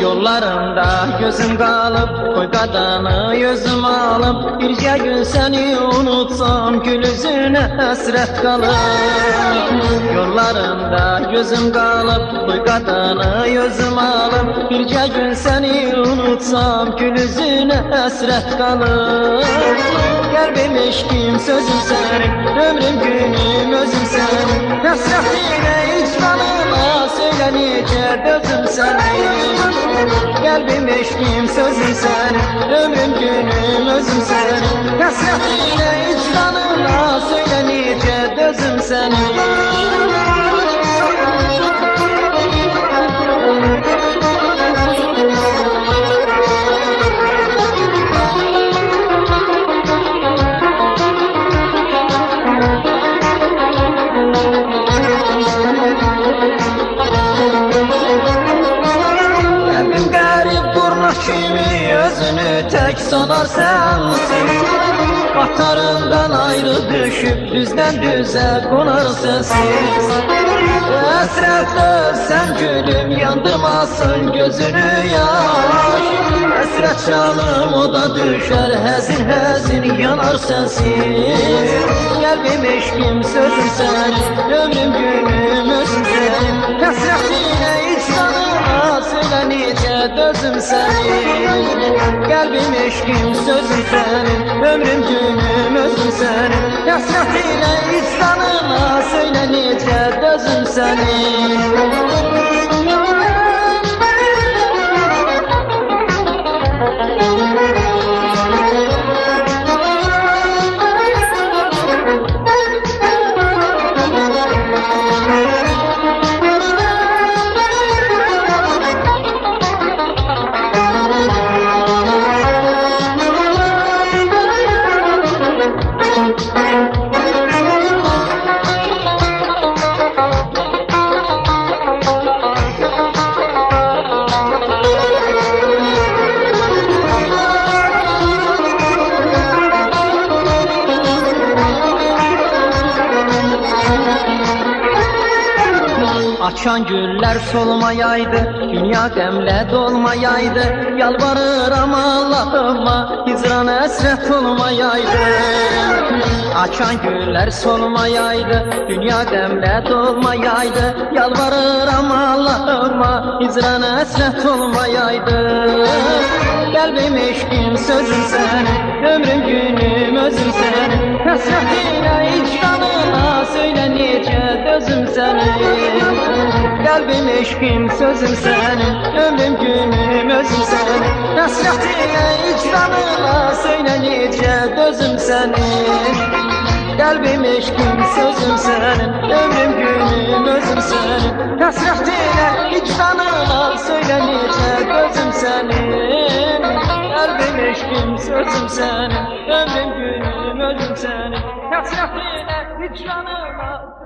Yollarında gözüm kalıp, koy kadını yüzüm alıp, birce gün seni unutsam gül yüzüne hasret kalır. Yollarında gözüm kalıp, koy kadını yüzüm alıp, birce gün seni unutsam gül yüzüne hasret kalır. Kalbim eşkim sözüm senin, ömrüm günüm özüm senin, hasretine hiç kanıma söyle nice dözüm senin. Kalbim eşkim sözüm senin, ömrüm günüm özüm senin, hasretine hiç kanıma söyle nice dözüm senin. Kimi özünü tek sanar sensin, katarından ayrı düşüp düzden düze konar sensiz. Hasret sen gülüm yandırmasın gözünü yaş, hasret canım o da düşer hezin hezin yanar sensiz. Kalbim eşkim sözüm senin, ömrüm günüm özüm senin, hasretine hiç tanıma söyle nice dözüm senin. Kalbim eşkim sözüm senin, ömrüm günüm özüm senin, hasretine hiç tanıma söyle nice dözüm senin. Açan güller solmayaydı, dünya demle dolmayaydı, yalvarırım Allah'ıma hicran esret olmayaydı. Açan güller solmayaydı, dünya demle dolmayaydı, yalvarırım Allah'ıma hicran esret olmayaydı. Kalbim eşkim sözüm senin, ömrüm günüm özüm senin, hasretine hiç kanıma söyle nice dözüm senin. Kalbim eşkim sözüm senin, ömrüm günüm özüm senin, hasretine hiç kanıma söyle nice dözüm senin. Kalbim eşkim sözüm senin, ömrüm günüm özüm senin, hasretine hiç kanıma söyle nice dözüm senin. Kalbim eşkim sözüm senin, ömrüm günüm özüm senin, hasretine hiç kanıma